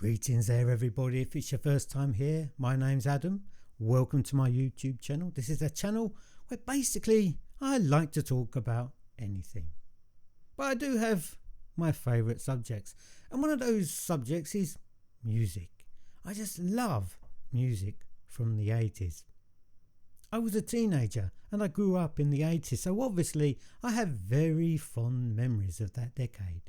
Greetings there everybody. If it's your first time here, my name's Adam. Welcome to my YouTube channel. This is a channel where basically I like to talk about anything. But I do have my favourite subjects, and one of those subjects is music. I just love music from the 80s. I was a teenager and I grew up in the 80s, so obviously I have very fond memories of that decade.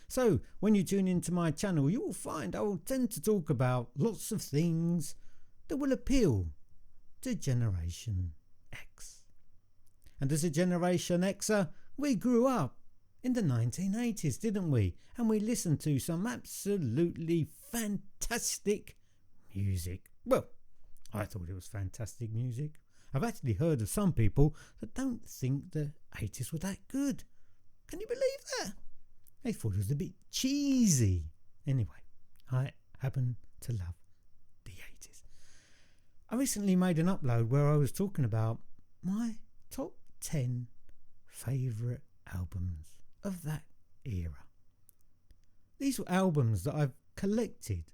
So when you tune into my channel, you will find I will tend to talk about lots of things that will appeal to Generation X. And as a Generation Xer, we grew up in the 1980s, didn't we? And we listened to some absolutely fantastic music. Well, I thought it was fantastic music. I've actually heard of some people that don't think the 80s were that good. Can you believe that? They thought it was a bit cheesy. Anyway, I happen to love the 80s. I recently made an upload where I was talking about my top 10 favourite albums of that era. These were albums that I've collected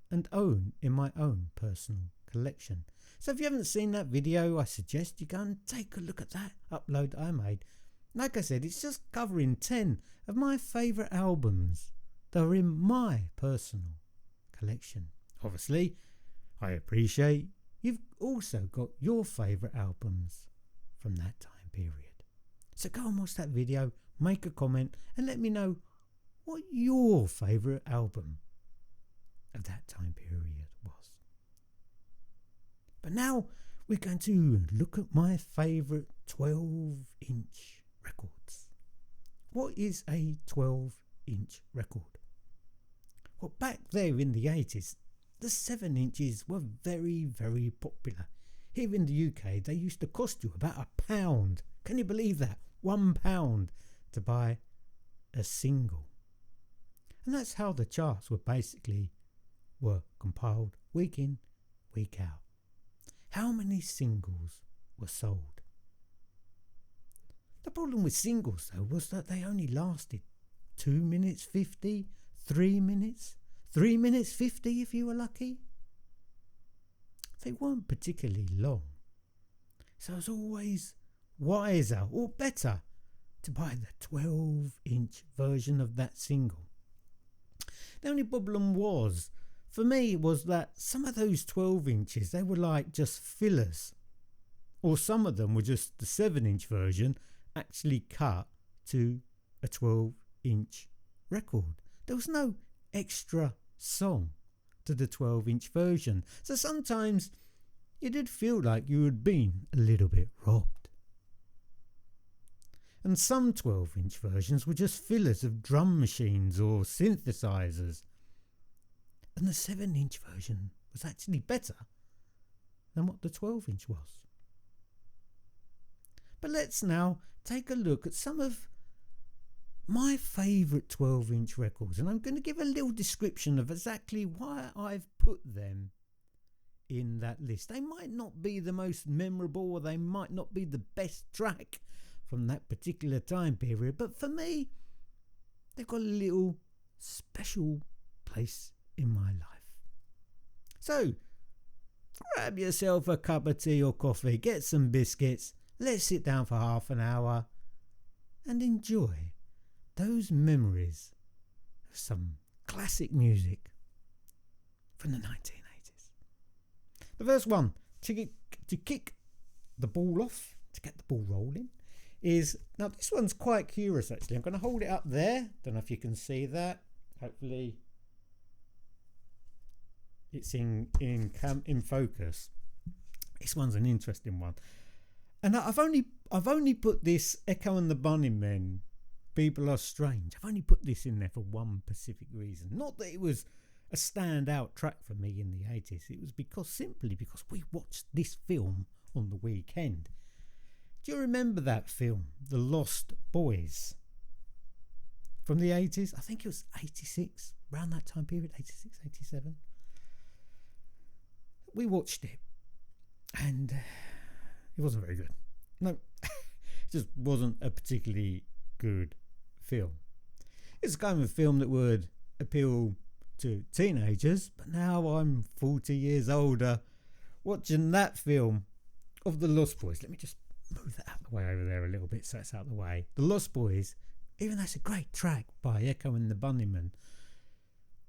and own in my own personal collection. So if you haven't seen that video, I suggest you go and take a look at that upload that I made. Like I said, it's just covering 10 of my favourite albums that are in my personal collection. Obviously, I appreciate you've also got your favourite albums from that time period. So go and watch that video, make a comment and let me know what your favourite album of that time period was. But now we're going to look at my favourite 12-inch records. What is a 12-inch record? Well, back there in the 80s, the 7 inches were very, very popular. Here in the UK, they used to cost you about £1. Can you believe that? £1 to buy a single. And that's how the charts were compiled week in, week out. How many singles were sold? The problem with singles though was that they only lasted 2 minutes 50, 3 minutes, 3 minutes 50 if you were lucky. They weren't particularly long. So it was always wiser or better to buy the 12-inch version of that single. The only problem was, for me, was that some of those 12 inches, they were like just fillers. Or some of them were just the 7-inch version actually cut to a 12-inch record. There was no extra song to the 12-inch version. So sometimes you did feel like you had been a little bit robbed. And some 12-inch versions were just fillers of drum machines or synthesizers. And the 7-inch version was actually better than what the 12-inch was. But let's now take a look at some of my favourite 12-inch records, and I'm going to give a little description of exactly why I've put them in that list. They might not be the most memorable, or they might not be the best track from that particular time period, but for me, they've got a little special place in my life. So grab yourself a cup of tea or coffee, get some biscuits, let's sit down for half an hour and enjoy those memories of some classic music from the 1980s. The first one to kick the ball off, to get the ball rolling, is, now this one's quite curious actually. I'm going to hold it up there. Don't know if you can see that. Hopefully it's in focus. This one's an interesting one. And I've only put this Echo and the Bunnymen, People Are Strange. I've only put this in there for one specific reason. Not that it was a standout track for me in the 80s. It was simply because we watched this film on the weekend. Do you remember that film, The Lost Boys? From the 80s? I think it was 86, around that time period, 86, 87. We watched it and it wasn't very good. No, it just wasn't a particularly good film. It's the kind of film that would appeal to teenagers, but now I'm 40 years older watching that film of The Lost Boys. Let me just move that out of the way over there a little bit so it's out of the way. The Lost Boys, even though it's a great track by Echo and the Bunnymen,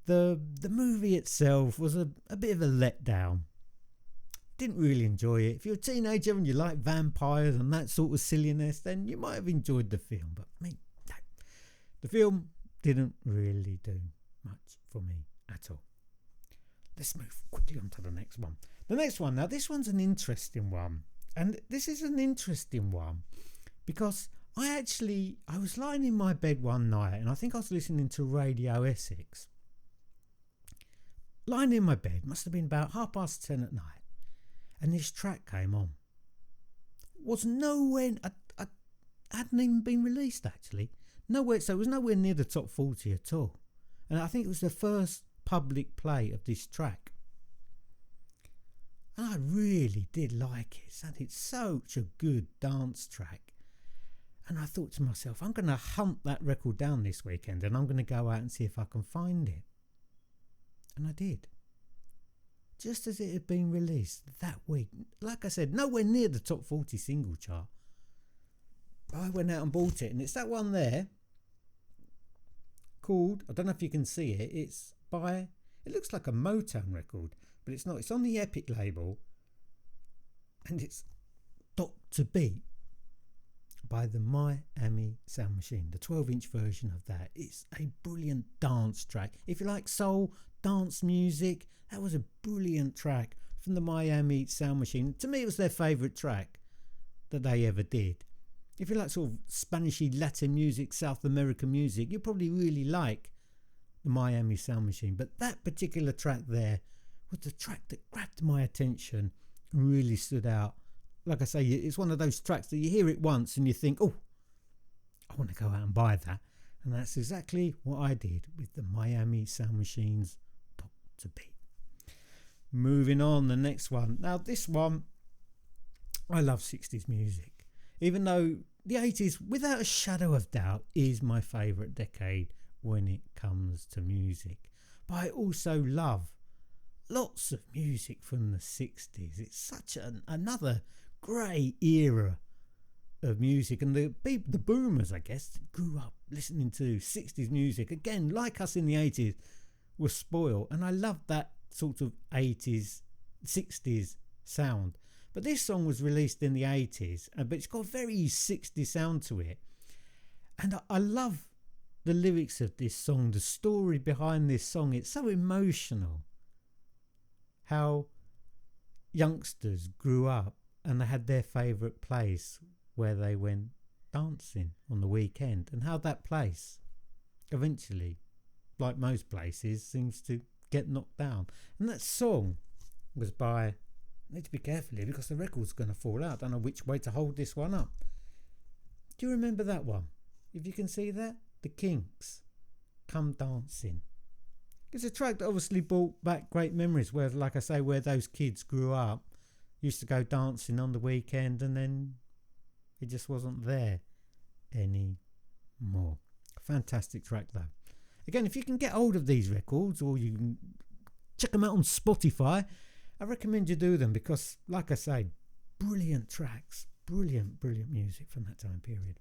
the movie itself was a bit of a letdown. Didn't really enjoy it. If you're a teenager and you like vampires and that sort of silliness, then you might have enjoyed the film, but no. The film didn't really do much for me at all. Let's move quickly on to the next one. The next one, now this one's an interesting one. And this is an interesting one because I was lying in my bed one night and I think I was listening to Radio Essex. Lying in my bed, must have been about 10:30 at night, and this track came on. Was nowhere, I hadn't even been released actually. Nowhere, so it was nowhere near the top 40 at all. And I think it was the first public play of this track. And I really did like it. It sounded such a good dance track. And I thought to myself, I'm going to hunt that record down this weekend and I'm going to go out and see if I can find it. And I did. Just as it had been released that week. Like I said, nowhere near the top 40 single chart. But I went out and bought it. And it's that one there called, I don't know if you can see it, it's by, it looks like a Motown record. But it's not. It's on the Epic label. And it's Dr. Beat by the Miami Sound Machine. The 12-inch version of that. It's a brilliant dance track. If you like soul, dance music, that was a brilliant track from the Miami Sound Machine. To me, it was their favourite track that they ever did. If you like sort of Spanishy Latin music, South American music, you probably really like the Miami Sound Machine. But that particular track there was the track that grabbed my attention and really stood out. Like I say, it's one of those tracks that you hear it once and you think, oh, I want to go out and buy that. And that's exactly what I did with the Miami Sound Machine's Dr. Beat. Moving on, the next one. Now this one, I love 60s music. Even though the 80s, without a shadow of doubt, is my favourite decade when it comes to music. But I also love lots of music from the 60s. It's such another great era of music. And the boomers, I guess, grew up listening to 60s music. Again, like us in the 80s, were spoiled. And I love that sort of 80s, 60s sound. But this song was released in the 80s, but it's got a very 60s sound to it. And I love the lyrics of this song, the story behind this song. It's so emotional. How youngsters grew up and they had their favourite place where they went dancing on the weekend, and how that place eventually, like most places, seems to get knocked down. And that song was by, I need to be careful here because the record's going to fall out. I don't know which way to hold this one up. Do you remember that one? If you can see that, The Kinks, Come Dancing. It's a track that obviously brought back great memories where, like I say, where those kids grew up, used to go dancing on the weekend, and then it just wasn't there anymore. Fantastic track though. Again, if you can get hold of these records or you can check them out on Spotify, I recommend you do them because, like I say, brilliant tracks, brilliant music from that time period.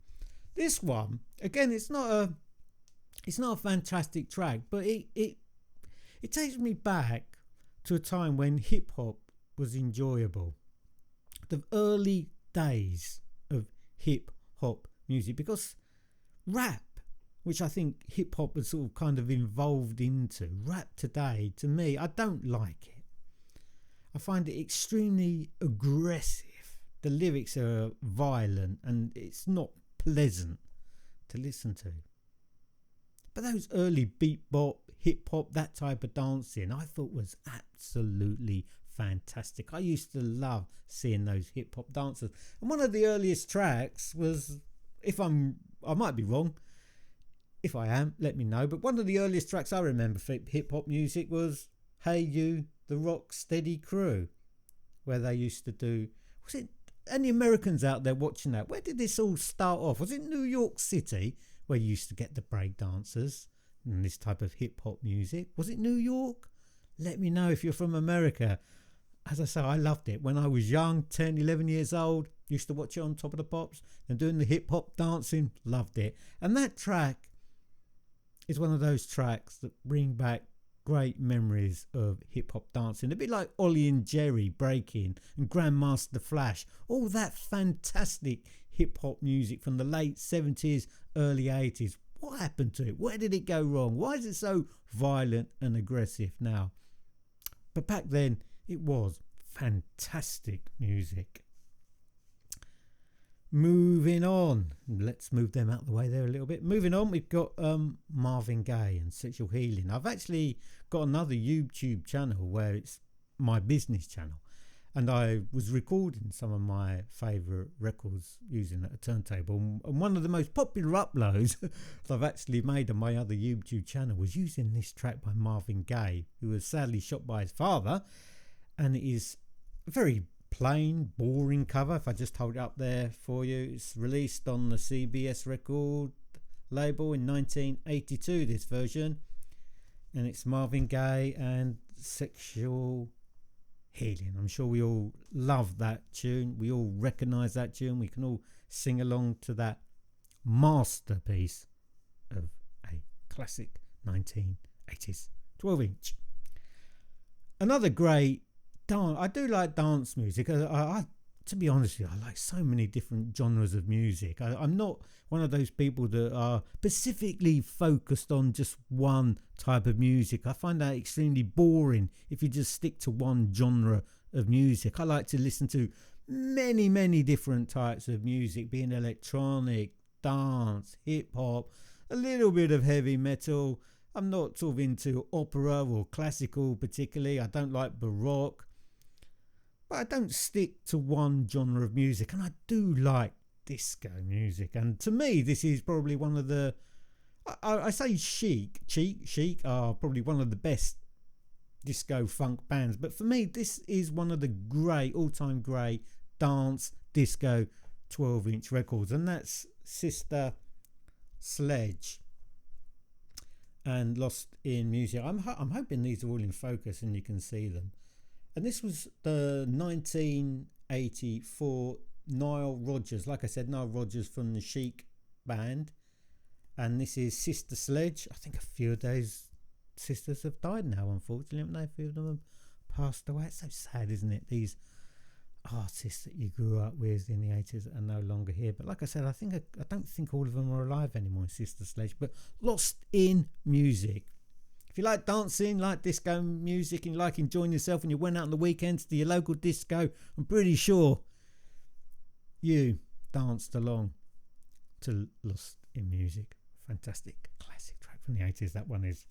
This one, again, it's not a fantastic track, but it takes me back to a time when hip hop was enjoyable. The early days of hip hop music, because rap, which I think hip hop has sort of kind of evolved into, rap today, to me, I don't like it. I find it extremely aggressive. The lyrics are violent and it's not pleasant to listen to. But those early beat bop, hip hop, that type of dancing, I thought was absolutely fantastic. I used to love seeing those hip hop dancers. And one of the earliest tracks was, I might be wrong. If I am, let me know. But one of the earliest tracks I remember for hip hop music was Hey You, the Rock Steady Crew, where they used to do, was it any Americans out there watching that? Where did this all start off? Was it New York City, where you used to get the break dancers and this type of hip hop music. Was it New York? Let me know if you're from America. As I say, I loved it. When I was young, 10, 11 years old, used to watch it on Top of the Pops and doing the hip hop dancing, loved it. And that track is one of those tracks that bring back great memories of hip hop dancing. A bit like Ollie and Jerry breaking and Grandmaster Flash. All that fantastic hip hop music from the late 70s, early 80s. What happened to it? Where did it go wrong? Why is it so violent and aggressive now? But back then, it was fantastic music. Moving on, let's move them out of the way there a little bit. Moving on, we've got Marvin Gaye and Sexual Healing. I've actually got another YouTube channel where it's my business channel, and I was recording some of my favourite records using a turntable. And one of the most popular uploads that I've actually made on my other YouTube channel was using this track by Marvin Gaye, who was sadly shot by his father, and it is very plain, boring cover. If I just hold it up there for you, it's released on the CBS record label in 1982, this version, and it's Marvin Gaye and Sexual Healing. I'm sure we all love that tune, we all recognise that tune, we can all sing along to that masterpiece of a classic 1980s 12-inch. Another great dance. I do like dance music. I to be honest with you, I like so many different genres of music. I'm not one of those people that are specifically focused on just one type of music. I find that extremely boring if you just stick to one genre of music. I like to listen to many different types of music, being electronic, dance, hip hop, a little bit of heavy metal. I'm not sort of into opera or classical particularly. I don't like baroque. But I don't stick to one genre of music, and I do like disco music. And to me, this is probably one of the, I say Chic are probably one of the best disco funk bands. But for me, this is one of the great, all-time great dance disco 12-inch records, and that's Sister Sledge and Lost in Music. I'm hoping these are all in focus and you can see them. And this was the 1984 Nile Rodgers. Like I said, Nile Rodgers from the Chic band. And this is Sister Sledge. I think a few of those sisters have died now, unfortunately, haven't they? A few of them have passed away. It's so sad, isn't it? These artists that you grew up with in the 80s are no longer here. But like I said, I don't think all of them are alive anymore, Sister Sledge. But Lost in Music. If you like dancing, like disco music, and you like enjoying yourself, and you went out on the weekends to your local disco, I'm pretty sure you danced along to Lost in Music. Fantastic classic track from the 80s, that one is.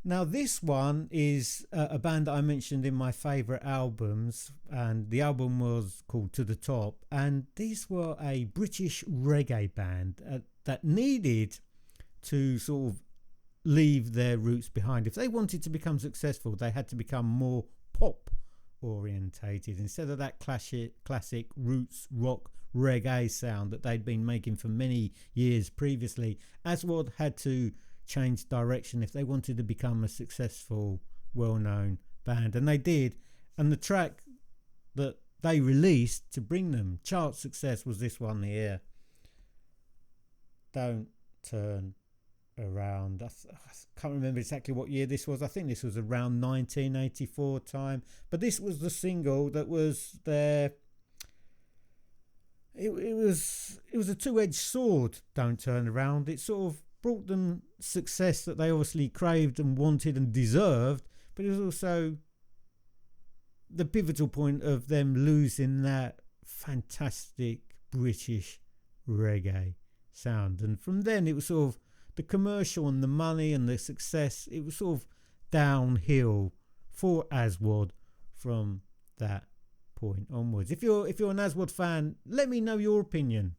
Now this one is a band that I mentioned in my favourite albums, and the album was called To The Top, and these were a British reggae band that needed to sort of leave their roots behind. If they wanted to become successful, they had to become more pop orientated instead of that classic roots rock reggae sound that they'd been making for many years previously. Aswad had to change direction if they wanted to become a successful, well-known band, and they did. And the track that they released to bring them chart success was this one here, Don't Turn Around. I can't remember exactly what year this was. I think this was around 1984 time, but this was the single that was their, it was a two-edged sword, Don't Turn Around. It sort of brought them success that they obviously craved and wanted and deserved, but it was also the pivotal point of them losing that fantastic British reggae sound. And from then it was sort of the commercial and the money and the success, it was sort of downhill for Aswad from that point onwards. If you're an Aswad fan, let me know your opinion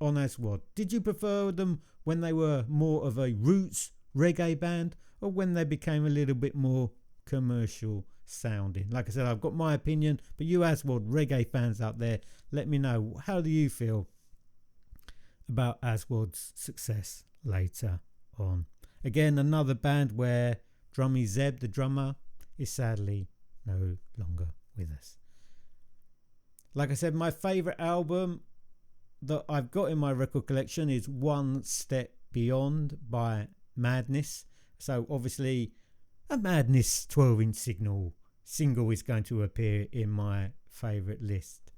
on Aswad. Did you prefer them when they were more of a roots reggae band, or when they became a little bit more commercial sounding? Like I said, I've got my opinion, but you Aswad reggae fans out there, let me know, how do you feel about Aswad's success later on. Again, another band where Drummy Zeb, the drummer, is sadly no longer with us. Like I said, my favourite album that I've got in my record collection is One Step Beyond by Madness. So obviously a Madness 12-inch single is going to appear in my favourite list.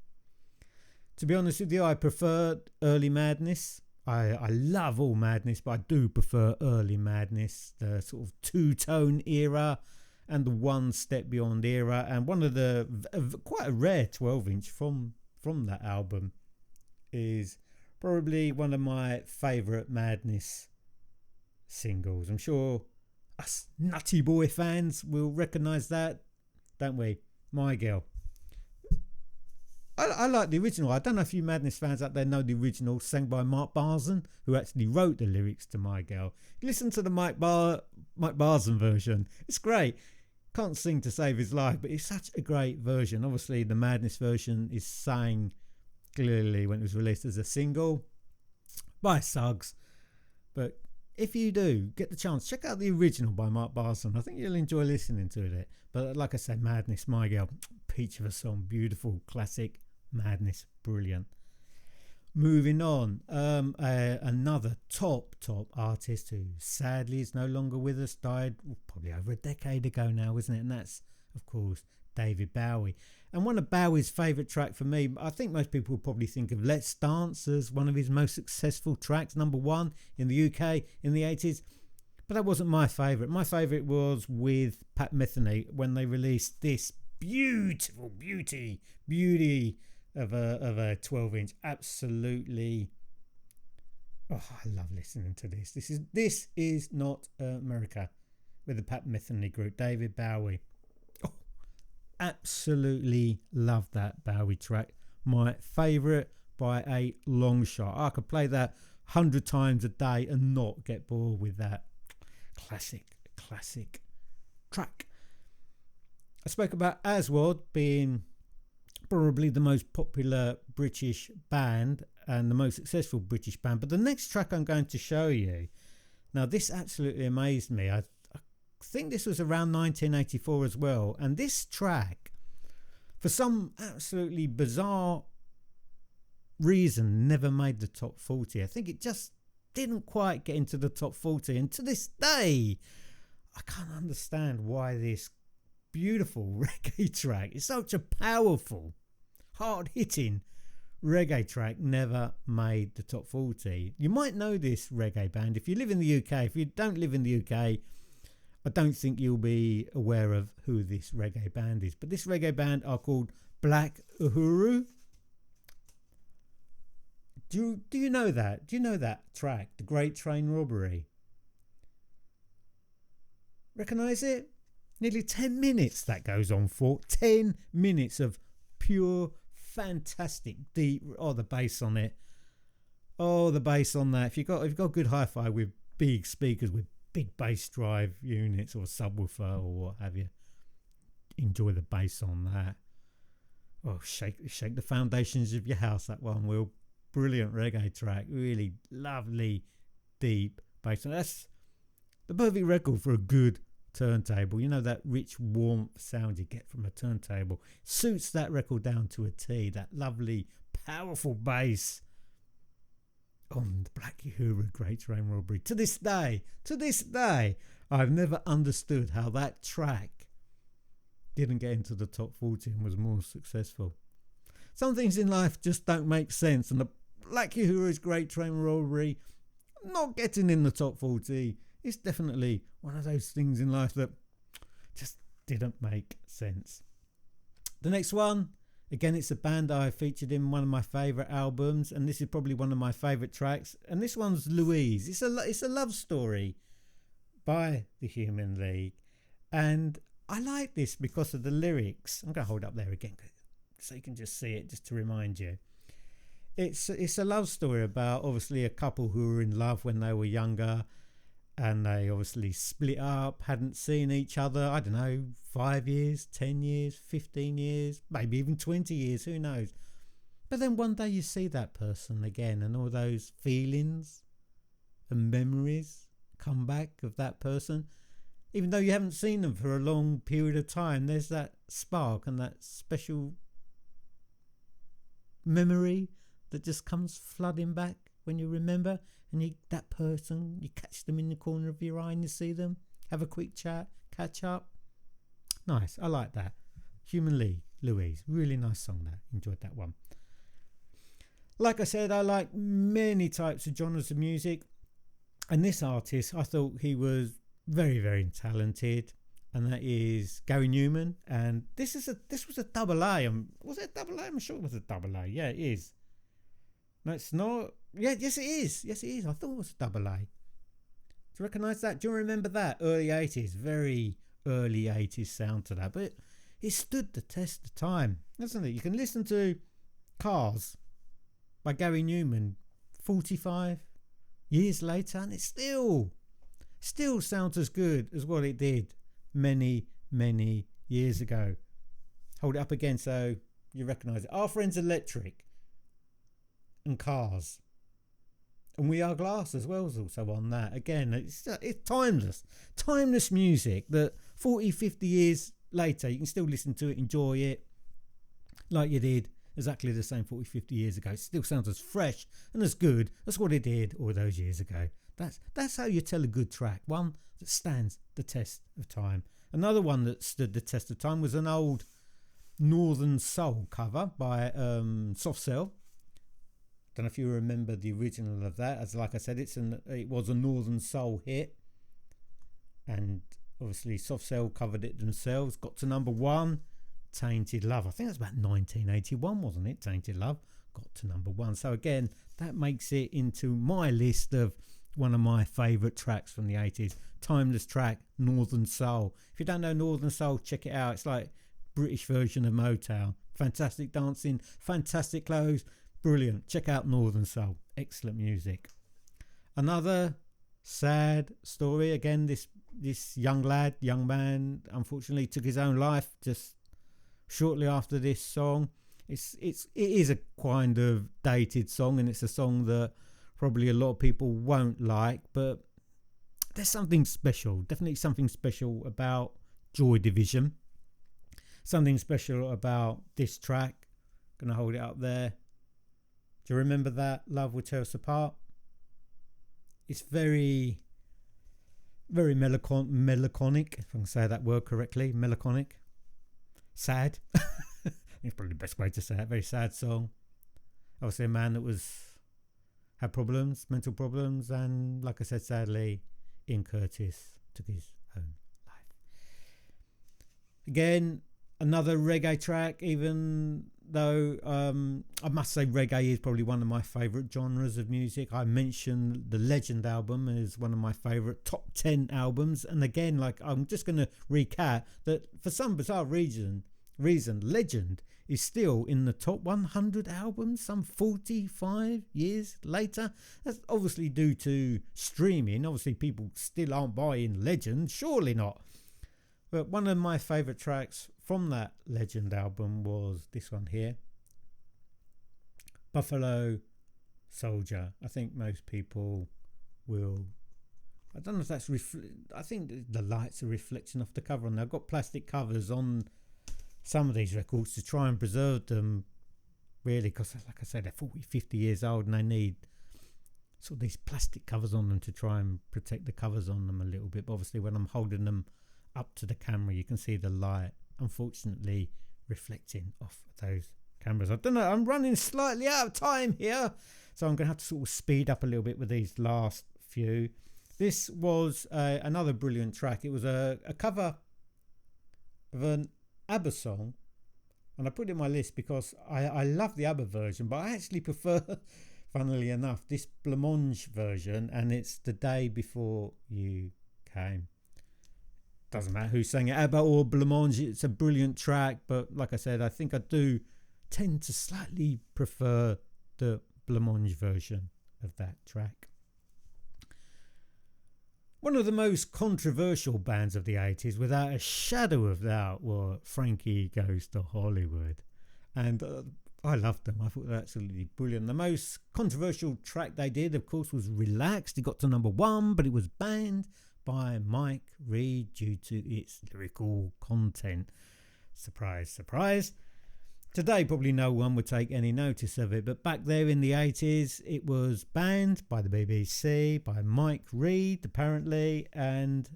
To be honest with you, I prefer early Madness. I love all Madness, but I do prefer early Madness, the sort of two-tone era and the One Step Beyond era, and one of the quite a rare 12-inch from that album is probably one of my favourite Madness singles. I'm sure us Nutty Boy fans will recognise that, don't we? My Girl. I like the original. I don't know if you Madness fans out there know the original, sang by Mark Barson, who actually wrote the lyrics to My Girl. Listen to the Mike Barson version. It's great. Can't sing to save his life, but it's such a great version. Obviously, the Madness version is sang clearly when it was released as a single by Suggs. But if you do get the chance, check out the original by Mark Barson. I think you'll enjoy listening to it. But like I said, Madness, My Girl, peach of a song, beautiful, classic Madness, brilliant. Moving on, another top artist who sadly is no longer with us, died probably over a decade ago now, isn't it? And that's, of course, David Bowie. And one of Bowie's favourite track for me, I think most people will probably think of Let's Dance as one of his most successful tracks, number one in the UK in the 80s. But that wasn't my favourite. My favourite was with Pat Metheny when they released this beautiful beauty of a 12-inch. Absolutely, oh, I love listening to this. This is Not America with the Pat Metheny group, David Bowie. Oh, absolutely love that Bowie track. My favourite by a long shot. I could play that 100 times a day and not get bored with that classic track. I spoke about Aswad being probably the most popular British band and the most successful British band, but the next track I'm going to show you, now this absolutely amazed me. I think this was around 1984 as well, and this track, for some absolutely bizarre reason, never made the top 40. I think it just didn't quite get into the top 40, and to this day I can't understand why this beautiful reggae track is such a powerful, hard-hitting reggae track never made the top 40. You might know this reggae band if you live in the UK. If you don't live in the UK, I don't think you'll be aware of who this reggae band is, but this reggae band are called Black Uhuru. Do you know that? Do you know that track, The Great Train Robbery? Recognise it? Nearly 10 minutes that goes on for. 10 minutes of pure, fantastic, deep. Oh, the bass on it. Oh, the bass on that. If you've got good hi-fi with big speakers with big bass drive units or subwoofer or what have you, enjoy the bass on that. Oh, shake the foundations of your house, that one will. Brilliant reggae track. Really lovely, deep bass. And that's the perfect record for a good turntable. You know, that rich warmth sound you get from a turntable suits that record down to a T. That lovely powerful bass on the Black Uhuru Great Train Robbery. To this day I've never understood how that track didn't get into the top 40 and was more successful. Some things in life just don't make sense, and the Black Uhuru's Great Train Robbery not getting in the top 40 is definitely one of those things in life that just didn't make sense. The next one, again, it's a band I featured in one of my favourite albums, and this is probably one of my favourite tracks, and this one's Louise. It's a love story by the Human League, and I like this because of the lyrics. I'm going to hold up there again so you can just see it, just to remind you. It's a love story about obviously a couple who were in love when they were younger, and they obviously split up, hadn't seen each other, I don't know, 5 years, 10 years, 15 years, maybe even 20 years, who knows. But then one day you see that person again, and all those feelings and memories comeback of that person. Even though you haven't seen them for a long period of time, there's that spark and that special memory that just comes flooding back when you remember, and that person, you catch them in the corner of your eye and you see them, have a quick chat, catch up. Nice, I like that. Human League, Louise, really nice song that. Enjoyed that one. Like I said, I like many types of genres of music, and this artist, I thought he was very, very talented, and that is Gary Newman. And this was a double A. Was it a double A? I'm sure it was a double A. Yeah, it is. No, it's not. Yeah, yes, it is. Yes, it is. I thought it was a double A. Do you recognise that? Do you remember that? Early 80s, very early 80s sound to that. But it stood the test of time, hasn't it? You can listen to Cars by Gary Newman 45 years later, and it still sounds as good as what it did many, many years ago. Hold it up again so you recognise it. Our Friends Electric and Cars. And We Are Glass as well is also on that. Again, it's timeless music that 40, 50 years later you can still listen to it, enjoy it like you did exactly the same 40, 50 years ago. It still sounds as fresh and as good as what it did all those years ago. That's how you tell a good track, one that stands the test of time. Another one that stood the test of time was an old Northern Soul cover by Soft Cell. Don't know if you remember the original of that. As like I said, it was a Northern Soul hit, and obviously Soft Cell covered it themselves. Got to number one. Tainted Love. I think that's about 1981, wasn't it? Tainted Love got to number one. So again, that makes it into my list of one of my favourite tracks from the 80s. Timeless track, Northern Soul. If you don't know Northern Soul, check it out. It's like British version of Motown. Fantastic dancing, fantastic clothes. Brilliant. Check out Northern Soul. Excellent music. Another sad story. Again, this young man, unfortunately took his own life just shortly after this song. It is a kind of dated song, and it's a song that probably a lot of people won't like, but there's something special, definitely something special about Joy Division. Something special about this track. Gonna hold it up there. Do you remember that? Love Will Tear Us Apart. It's very, very melancholic, if I can say that word correctly. Melancholic. Sad. It's probably the best way to say it. Very sad song. Obviously a man that had problems, mental problems, and like I said, sadly, Ian Curtis took his own life. Again, another reggae track, even though I must say reggae is probably one of my favourite genres of music. I mentioned the Legend album as one of my favourite top 10 albums, and again, like, I'm just going to recap that for some bizarre reason Legend is still in the top 100 albums some 45 years later. That's obviously due to streaming. Obviously people still aren't buying Legend, surely not. But one of my favourite tracks from that Legend album was this one here, Buffalo Soldier. I think most people will, I don't know if that's I think the light's a reflection off the cover, and they've got plastic covers on some of these records to try and preserve them, really, because like I said, they're 40, 50 years old, and they need sort of these plastic covers on them to try and protect the covers on them a little bit. But obviously when I'm holding them up to the camera, you can see the light unfortunately reflecting off those cameras. I don't know, I'm running slightly out of time here, so I'm going to have to sort of speed up a little bit with these last few. This was another brilliant track. It was a cover of an ABBA song, and I put it in my list because I love the ABBA version, but I actually prefer, funnily enough, this blancmange version, and it's The Day Before You Came. Doesn't matter who sang it, ABBA or blancmange, it's a brilliant track, but like I said, I think I do tend to slightly prefer the blancmange version of that track. One of the most controversial bands of the 80s, without a shadow of doubt, were Frankie Goes to Hollywood. And I loved them. I thought they were absolutely brilliant. The most controversial track they did, of course, was Relaxed. It got to number 1, but it was banned by Mike Reid due to its lyrical content. Surprise, surprise. Today, probably no one would take any notice of it, but back there in the 80s, it was banned by the BBC, by Mike Reid, apparently, and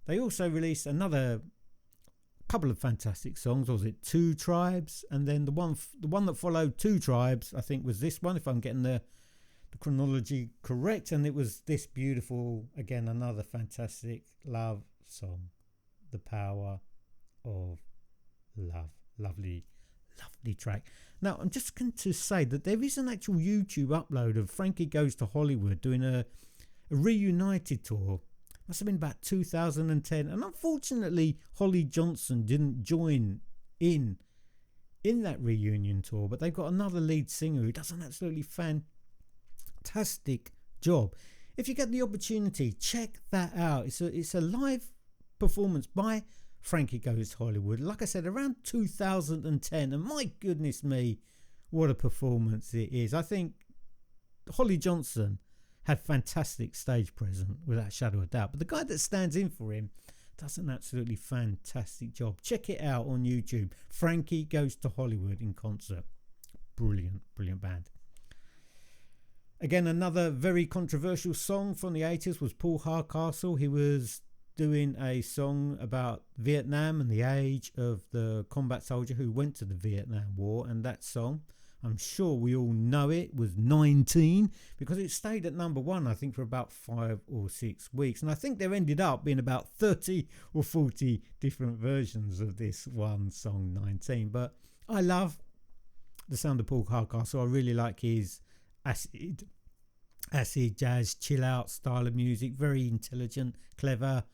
they also released another couple of fantastic songs. Was it Two Tribes? And then the one that followed Two Tribes, I think, was this one, if I'm getting the chronology correct, and it was this beautiful, again, another fantastic love song, The Power of Love. Lovely track. Now, I'm just going to say that there is an actual YouTube upload of Frankie Goes to Hollywood doing a reunited tour. Must have been about 2010, and unfortunately Holly Johnson didn't join in that reunion tour, but they've got another lead singer who does an absolutely fantastic job. If you get the opportunity, check that out. It's a live performance by Frankie Goes to Hollywood, like I said, around 2010, and my goodness me, what a performance it is. I think Holly Johnson had fantastic stage presence, without a shadow of a doubt, but the guy that stands in for him does an absolutely fantastic job. Check it out on YouTube. Frankie Goes to Hollywood in concert. Brilliant band. Again, another very controversial song from the 80s was Paul Hardcastle. He was doing a song about Vietnam and the age of the combat soldier who went to the Vietnam War, and that song, I'm sure we all know it, was 19, because it stayed at number 1, I think, for about 5 or 6 weeks. And I think there ended up being about 30 or 40 different versions of this one song, 19. But I love the sound of Paul Hardcastle. I really like his acid jazz, chill out style of music. Very intelligent, clever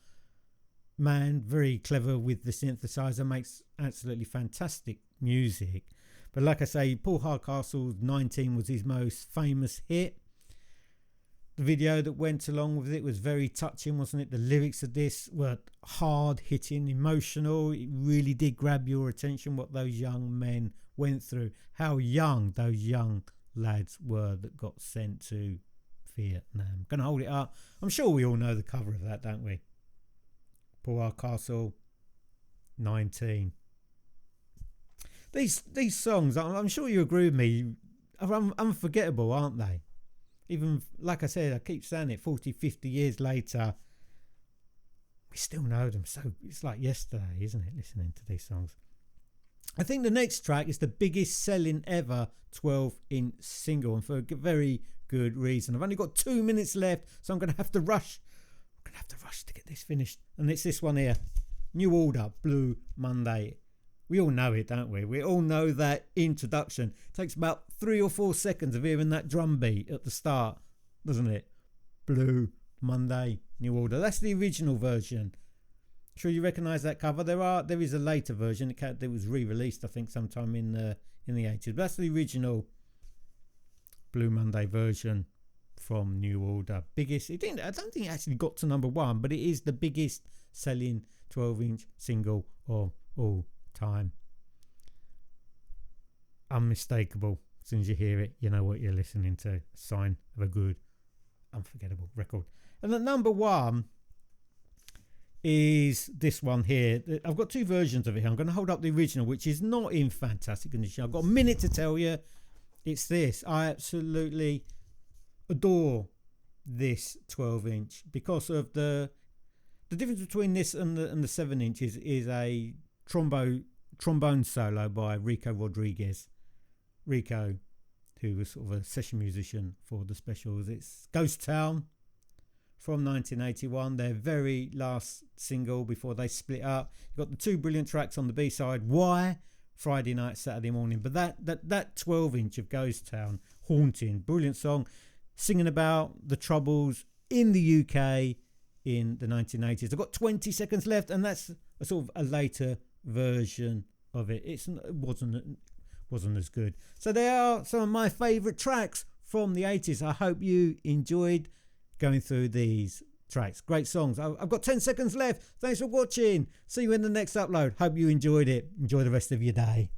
man, very clever with the synthesizer, makes absolutely fantastic music. But like I say, Paul Hardcastle's 19 was his most famous hit. The video that went along with it was very touching, wasn't it? The lyrics of this were hard hitting, emotional. It really did grab your attention, what those young men went through, how young those young lads were that got sent to Vietnam. Gonna hold it up. I'm sure we all know the cover of that, don't we? Paul Hardcastle, 19. These songs, I'm sure you agree with me, are unforgettable, aren't they? Even, like I said, I keep saying it, 40, 50 years later, we still know them. So it's like yesterday, isn't it, listening to these songs? I think the next track is the biggest selling ever 12-inch single, and for a very good reason. I've only got 2 minutes left, so I'm going to have to rush. I'm going to have to rush to get this finished. And it's this one here, New Order, Blue Monday. We all know it, don't we? We all know that introduction. It takes about 3 or 4 seconds of hearing that drum beat at the start, doesn't it? Blue Monday, New Order. That's the original version. Sure you recognise that cover? There is a later version. It was re-released, I think, sometime in the 80s. But that's the original Blue Monday version from New Order. Biggest. I don't think it actually got to number 1, but it is the biggest selling 12-inch single of all time. Unmistakable. As soon as you hear it, you know what you're listening to. A sign of a good, unforgettable record. And at number 1 is this one here. I've got 2 versions of it here. I'm going to hold up the original, which is not in fantastic condition. I've got a minute to tell you. It's this. I absolutely adore this 12-inch because of the difference between this and the 7-inch is a trombone solo by Rico Rodriguez. Rico, who was sort of a session musician for the specials. It's Ghost Town from 1981, their very last single before they split up. You've got the 2 brilliant tracks on the B-side, Why, Friday Night, Saturday Morning. But that 12-inch of Ghost Town, haunting, brilliant song, singing about the troubles in the UK in the 1980s. I've got 20 seconds left, and that's a sort of a later version of it. It wasn't as good. So they are some of my favourite tracks from the 80s. I hope you enjoyed going through these tracks. Great songs. I've got 10 seconds left. Thanks for watching. See you in the next upload. Hope you enjoyed it. Enjoy the rest of your day.